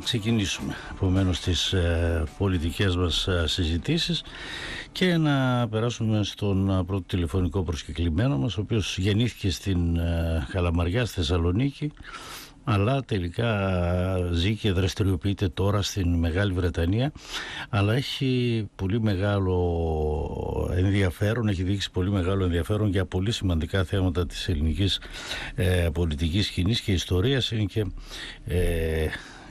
ξεκινήσουμε επομένως τις πολιτικές μας συζητήσεις και να περάσουμε στον πρώτο τηλεφωνικό προσκεκλημένο μας, ο οποίος γεννήθηκε στην Καλαμαριά, στη Θεσσαλονίκη, αλλά τελικά ζει και δραστηριοποιείται τώρα στην Μεγάλη Βρετανία, αλλά έχει πολύ μεγάλο ενδιαφέρον, έχει δείξει πολύ μεγάλο ενδιαφέρον για πολύ σημαντικά θέματα της ελληνικής πολιτικής σκηνής και ιστορίας. Είναι και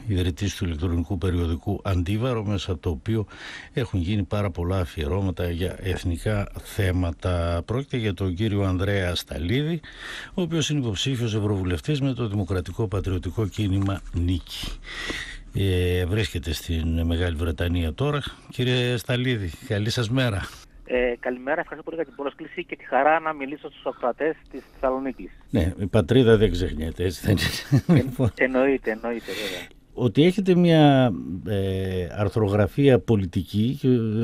ιδρυτής του ηλεκτρονικού περιοδικού Αντίβαρο, μέσα από το οποίο έχουν γίνει πάρα πολλά αφιερώματα για εθνικά θέματα. Πρόκειται για τον κύριο Ανδρέα Σταλίδη, ο οποίος είναι υποψήφιος ευρωβουλευτής με το Δημοκρατικό Πατριωτικό Κίνημα Νίκη. Βρίσκεται στην Μεγάλη Βρετανία τώρα. Κύριε Σταλίδη, καλή σας μέρα. Καλημέρα, ευχαριστώ πολύ για την πρόσκληση και τη χαρά να μιλήσω στους ακροατές της Θεσσαλονίκης. Ναι, η πατρίδα δεν ξεχνιέται, έτσι δεν είναι? Εννοείται βέβαια. Ότι έχετε μια αρθρογραφία πολιτική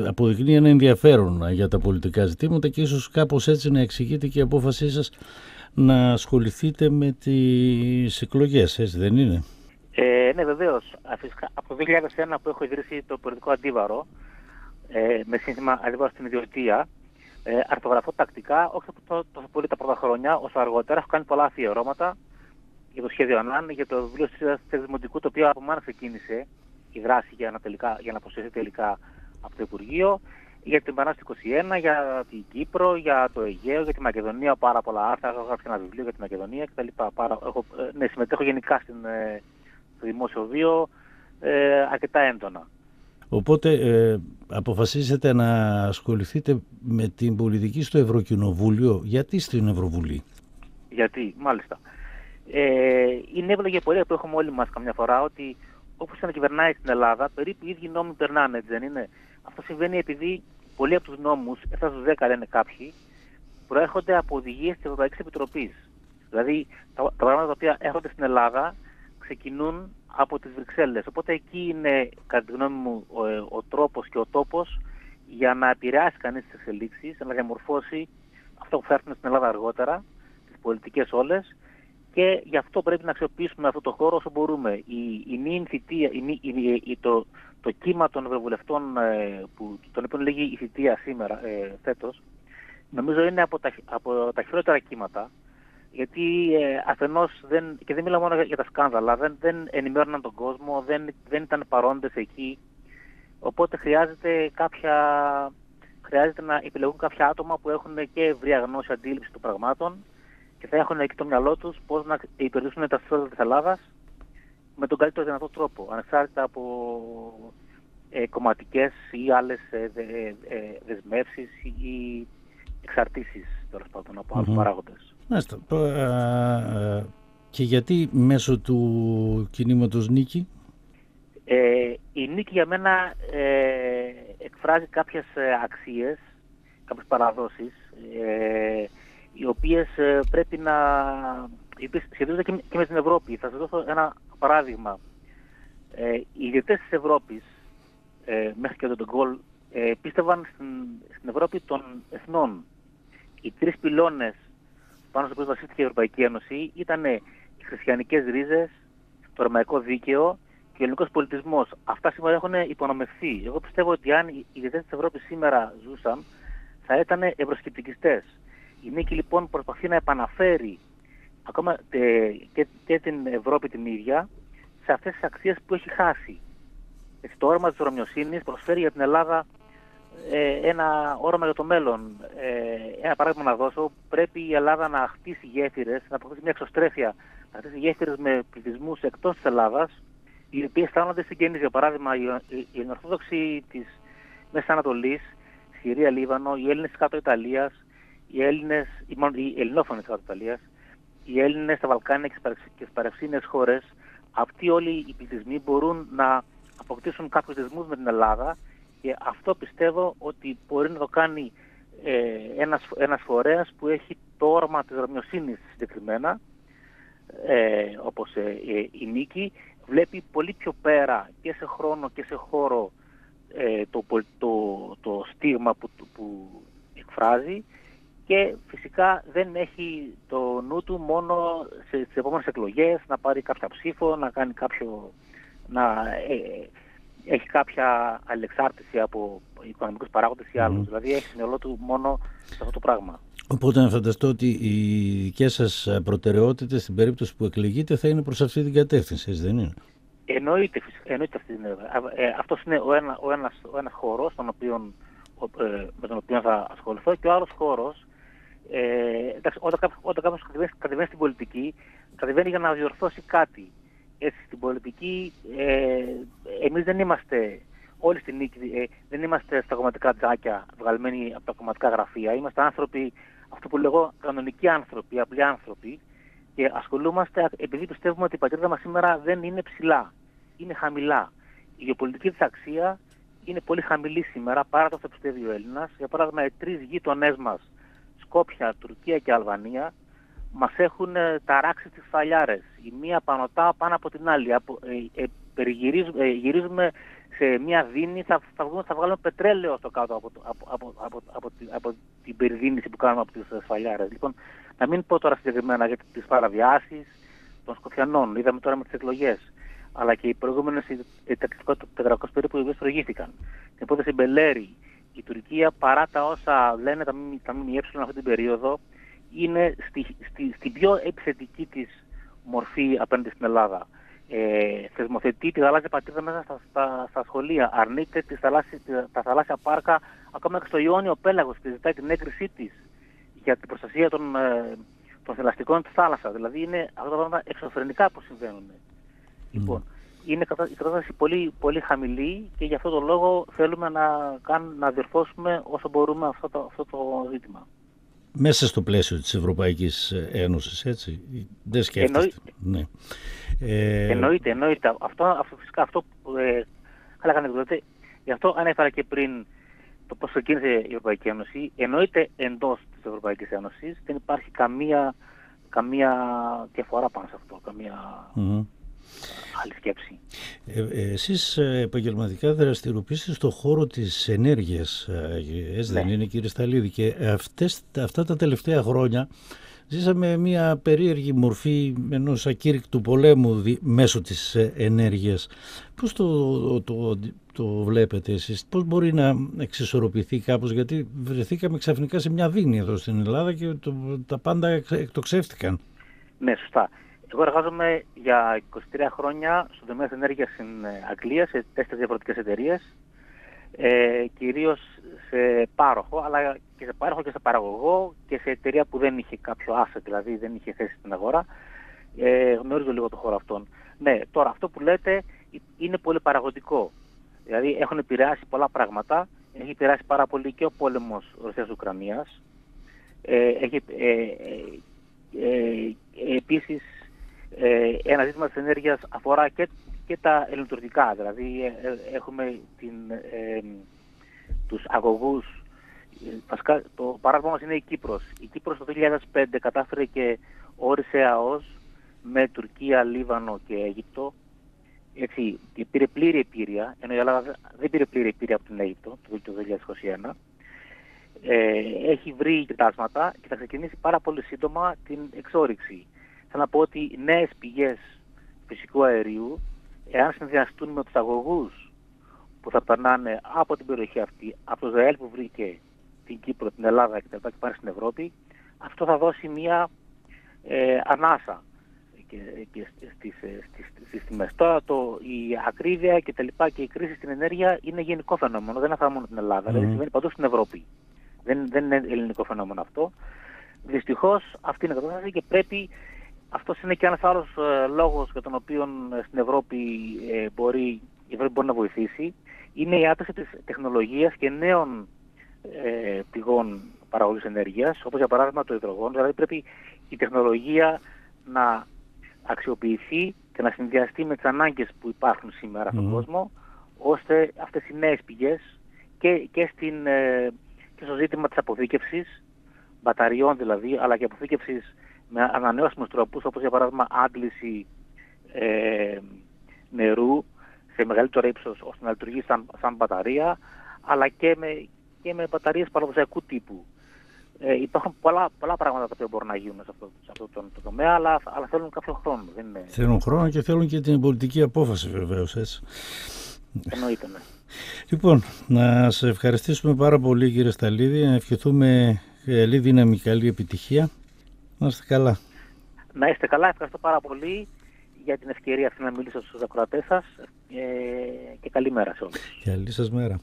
αποδεικνύει ένα ενδιαφέρον για τα πολιτικά ζητήματα και ίσως κάπως έτσι να εξηγείτε και η απόφασή σας να ασχοληθείτε με τις εκλογές, έτσι δεν είναι? Ναι, βεβαίως. Από το 2001 που έχω ιδρύσει το περιοδικό Αντίβαρο, με σύνθημα Αντίβαρο στην Ιδιωτία, αρθρογραφώ τακτικά, όχι τόσο πολύ τα πρώτα χρόνια, όσο αργότερα. Έχω κάνει πολλά αφιερώματα για το σχέδιο ΑΝΑΝ, για το βιβλίο της Δημοτικού, το οποίο από μένα ξεκίνησε η δράση για να προσθεθεί τελικά από το Υπουργείο, για την Επανάσταση 21, για την Κύπρο, για το Αιγαίο, για τη Μακεδονία, πάρα πολλά άρθρα. Έχω γράψει ένα βιβλίο για τη Μακεδονία κτλ. Συμμετέχω γενικά στο δημόσιο βίο αρκετά έντονα. Οπότε αποφασίσετε να ασχοληθείτε με την πολιτική στο Ευρωκοινοβούλιο. Γιατί στην Ευρωβουλή? Γιατί, μάλιστα. Είναι εύλογη πορεία που έχουμε όλοι μας καμιά φορά, ότι όπως να κυβερνάει στην Ελλάδα, περίπου οι ίδιοι νόμοι περνάνε, έτσι δεν είναι? Αυτό συμβαίνει επειδή πολλοί από τους νόμους, 7 στους 10 λένε κάποιοι, προέρχονται από οδηγίες της Ευρωπαϊκής Επιτροπής. Δηλαδή, τα πράγματα τα οποία έρχονται στην Ελλάδα ξεκινούν από τις Βρυξέλλες. Οπότε εκεί είναι, κατά τη γνώμη μου, ο τρόπος και ο τόπος για να επηρεάσει κανείς τις εξελίξεις, να διαμορφώσει αυτό που θα έρθουν στην Ελλάδα αργότερα, τις πολιτικές όλες, και γι' αυτό πρέπει να αξιοποιήσουμε αυτό το χώρο όσο μπορούμε. Το κύμα των ευρωβουλευτών, τον οποίο λέγει η θητεία σήμερα, φέτος, νομίζω είναι από τα χειρότερα κύματα, γιατί αφενός και δεν μιλάω μόνο για τα σκάνδαλα, δεν ενημέρωναν τον κόσμο, δεν ήταν παρόντες εκεί, οπότε χρειάζεται να επιλεγούν κάποια άτομα που έχουν και ευρία γνώση, αντίληψη των πραγμάτων και θα έχουν εκεί το μυαλό τους πώς να υπηρετήσουν τα συμφέροντα της Ελλάδας με τον καλύτερο δυνατό τρόπο, ανεξάρτητα από κομματικές ή άλλες δεσμεύσεις ή εξαρτήσεις, τέλος πάντων, από άλλους παράγοντες. Και γιατί μέσω του κινήματος Νίκη? Η Νίκη για μένα εκφράζει κάποιες αξίες, κάποιες παραδόσεις, οι οποίες πρέπει οι οποίες σχετίζονται και με την Ευρώπη. Θα σας δώσω ένα παράδειγμα. Οι ηγετές της Ευρώπης, μέχρι και τον Ντεγκόλ, πίστευαν στην Ευρώπη των εθνών. Οι τρεις πυλώνες πάνω στους οποίους βασίστηκε η Ευρωπαϊκή Ένωση ήταν οι χριστιανικές ρίζες, το ρωμαϊκό δίκαιο και ο ελληνικός πολιτισμός. Αυτά σήμερα έχουν υπονομευθεί. Εγώ πιστεύω ότι αν οι ηγετές της Ευρώπης σήμερα ζούσαν, θα ήταν ευρωσκεπτικιστές. Η Νίκη λοιπόν προσπαθεί να επαναφέρει ακόμα και την Ευρώπη την ίδια σε αυτές τις αξίες που έχει χάσει. Το όραμα της ρωμιοσύνης προσφέρει για την Ελλάδα ένα όραμα για το μέλλον. Ένα παράδειγμα να δώσω: πρέπει η Ελλάδα να χτίσει γέφυρες, να αποκτήσει μια εξωστρέφεια, να χτίσει γέφυρες με πληθυσμούς εκτός της Ελλάδας, οι οποίοι αισθάνονται συγγενείς. Για παράδειγμα, οι Ελληνοορθόδοξοι της Μέσης Ανατολής, Συρία, Λίβανο, οι Έλληνες της Κάτω Ιταλίας, οι ελληνόφωνοι της Κάτω Ιταλίας, οι Έλληνες στα Βαλκάνια και στις παρευθύνες χώρες, αυτοί όλοι οι πληθυσμοί μπορούν να αποκτήσουν κάποιους δεσμούς με την Ελλάδα, και αυτό πιστεύω ότι μπορεί να το κάνει ένας φορέας που έχει το όραμα της ρωμιοσύνης συγκεκριμένα, όπως η Νίκη, βλέπει πολύ πιο πέρα και σε χρόνο και σε χώρο το στίγμα που εκφράζει, και φυσικά δεν έχει το νου του μόνο στις επόμενες εκλογές να πάρει κάποια ψήφο, να κάνει έχει κάποια αλληλεξάρτηση από οικονομικούς παράγοντες ή άλλους. Δηλαδή έχει στο μυαλό του μόνο αυτό το πράγμα. Οπότε να φανταστώ ότι οι δικές σας προτεραιότητες στην περίπτωση που εκλεγείτε θα είναι προς αυτή την κατεύθυνση, δεν είναι? Εννοείται αυτή την αυτός είναι ο ένας χώρος με τον οποίο θα ασχοληθώ, και ο άλλος χώρος, όταν κάποιος κατεβαίνει στην πολιτική, κατεβαίνει για να διορθώσει κάτι. Έτσι, στην πολιτική εμείς δεν είμαστε όλοι στην νίκη, δεν είμαστε στα κομματικά τζάκια βγαλμένοι από τα κομματικά γραφεία. Είμαστε άνθρωποι, αυτό που λέγω, κανονικοί άνθρωποι, απλοί άνθρωποι, και ασχολούμαστε επειδή πιστεύουμε ότι η πατρίδα μας σήμερα δεν είναι ψηλά, είναι χαμηλά. Η γεωπολιτική της αξία είναι πολύ χαμηλή σήμερα, παρά το αυτό πιστεύει ο Έλληνας. Για παράδειγμα, οι τρεις γείτονές μας, Σκόπια, Τουρκία και Αλβανία, μας έχουν ταράξει τις φαλιάρες. Η μία πανωτά πάνω από την άλλη. Γυρίζουμε σε μια δίνη, θα βγάλουμε πετρέλαιο στο κάτω από την περιδίνηση που κάνουμε από τις σφαλιάρες. Λοιπόν, να μην πω τώρα συγκεκριμένα για τις παραβιάσεις των Σκοπιανών. Είδαμε τώρα με τις εκλογές. Αλλά και οι προηγούμενες 400 περίπου οι οποίες προηγήθηκαν. Την υπόθεση Μπελέρη. Η Τουρκία, παρά τα όσα λένε τα ΜΜΕ αυτή την περίοδο, είναι στην πιο επιθετική της μορφή απέναντι στην Ελλάδα. Θεσμοθετεί τη γαλάζια πατρίδα μέσα στα σχολεία. Αρνείται τα θαλάσσια πάρκα, ακόμα και στο Ιόνιο Πέλαγος, και ζητάει την έγκρισή της για την προστασία των θηλαστικών της θάλασσας. Δηλαδή είναι αυτά τα πράγματα εξωφρενικά που συμβαίνουν. Λοιπόν, είναι η κατάσταση πολύ, πολύ χαμηλή, και γι' αυτό το λόγο θέλουμε να διορθώσουμε όσο μπορούμε αυτό το ζήτημα. Μέσα στο πλαίσιο της Ευρωπαϊκής Ένωσης, έτσι, δεν σκέφτεστε? Ναι. Εννοείται. Αυτό καλά κάνετε. Γι' αυτό ανέφερα και πριν το πώς ξεκίνησε η Ευρωπαϊκή Ένωση. Εννοείται εντός της Ευρωπαϊκής Ένωσης. Δεν υπάρχει καμία διαφορά πάνω σε αυτό, άλλη σκέψη. Εσείς επαγγελματικά δραστηριοποιήσετε στον χώρο της ενέργειας, δεν είναι, κύριε Σταλίδη? Και αυτά τα τελευταία χρόνια ζήσαμε μια περίεργη μορφή ενός ακήρυκτου πολέμου μέσω της ενέργειας. Πώς το βλέπετε εσείς? Πώς μπορεί να εξισορροπηθεί κάπως? Γιατί βρεθήκαμε ξαφνικά σε μια δίνη εδώ στην Ελλάδα και τα πάντα εκτοξεύτηκαν. Ναι, σωστά. Εγώ εργάζομαι για 23 χρόνια στον τομέα της ενέργειας στην Αγγλία, σε 4 διαφορετικές εταιρείες, κυρίως σε πάροχο, αλλά και σε πάροχο και σε παραγωγό, και σε εταιρεία που δεν είχε κάποιο asset, δηλαδή δεν είχε θέση στην αγορά. Γνωρίζω λίγο το χώρο αυτόν. Ναι, τώρα αυτό που λέτε είναι πολύ παραγωγικό. Δηλαδή έχουν επηρεάσει πολλά πράγματα. Έχει επηρεάσει πάρα πολύ και ο πόλεμος Ρωσίας-Ουκρανίας. Επίσης, ένα ζήτημα της ενέργειας αφορά και τα ελληνοτουρκικά. Δηλαδή έχουμε τους αγωγούς. Το παράδειγμα μας είναι η Κύπρος. Η Κύπρος το 2005 κατάφερε και όρισε ΑΟΣ με Τουρκία, Λίβανο και Αίγυπτο. Έτσι, πήρε πλήρη επίρρεια, ενώ η Ελλάδα δεν πήρε πλήρη επίρρεια από την Αίγυπτο το 2021. Έχει βρει κοιτάσματα και θα ξεκινήσει πάρα πολύ σύντομα την εξόρυξη. Θέλω να πω ότι νέες πηγές φυσικού αερίου, εάν συνδυαστούν με τους αγωγούς που θα περνάνε από την περιοχή αυτή, από το Ισραήλ που βρήκε την Κύπρο, την Ελλάδα και πάνε στην Ευρώπη, αυτό θα δώσει μια ανάσα και στις τιμές. Τώρα η ακρίβεια και τα λοιπά και η κρίση στην ενέργεια είναι γενικό φαινόμενο, δεν αφορά μόνο την Ελλάδα, δηλαδή συμβαίνει παντού στην Ευρώπη. Δεν είναι ελληνικό φαινόμενο αυτό. Δυστυχώς αυτή είναι η κατάσταση, και αυτός είναι και ένας άλλος λόγος για τον οποίο στην Ευρώπη μπορεί να βοηθήσει. Είναι η άπτυξη της τεχνολογίας και νέων πηγών παραγωγής ενέργειας, όπως για παράδειγμα το υδρογόνο. Δηλαδή πρέπει η τεχνολογία να αξιοποιηθεί και να συνδυαστεί με τις ανάγκες που υπάρχουν σήμερα στον κόσμο, ώστε αυτές οι νέες πηγές και στο ζήτημα της αποθήκευσης, μπαταριών δηλαδή, αλλά και αποθήκευσης με ανανεώσιμους τρόπους, όπως για παράδειγμα άντληση νερού σε μεγαλύτερο ύψος, ώστε να λειτουργεί σαν μπαταρία, αλλά και με μπαταρίες παραδοσιακού τύπου. Υπάρχουν πολλά πράγματα τα οποία μπορούν να γίνουν σε αυτό το τομέα, αλλά θέλουν κάποιο χρόνο. Θέλουν χρόνο και θέλουν και την πολιτική απόφαση, βεβαίως, έτσι. Εννοείται, ναι. Λοιπόν, να σε ευχαριστήσουμε πάρα πολύ, κύριε Σταλίδη, να ευχηθούμε καλή δύναμη, καλή επιτυχία. Να είστε καλά. Να είστε καλά, ευχαριστώ πάρα πολύ για την ευκαιρία αυτή να μιλήσω στους ακροατές σας και καλή μέρα σε όλους. Καλή σας μέρα.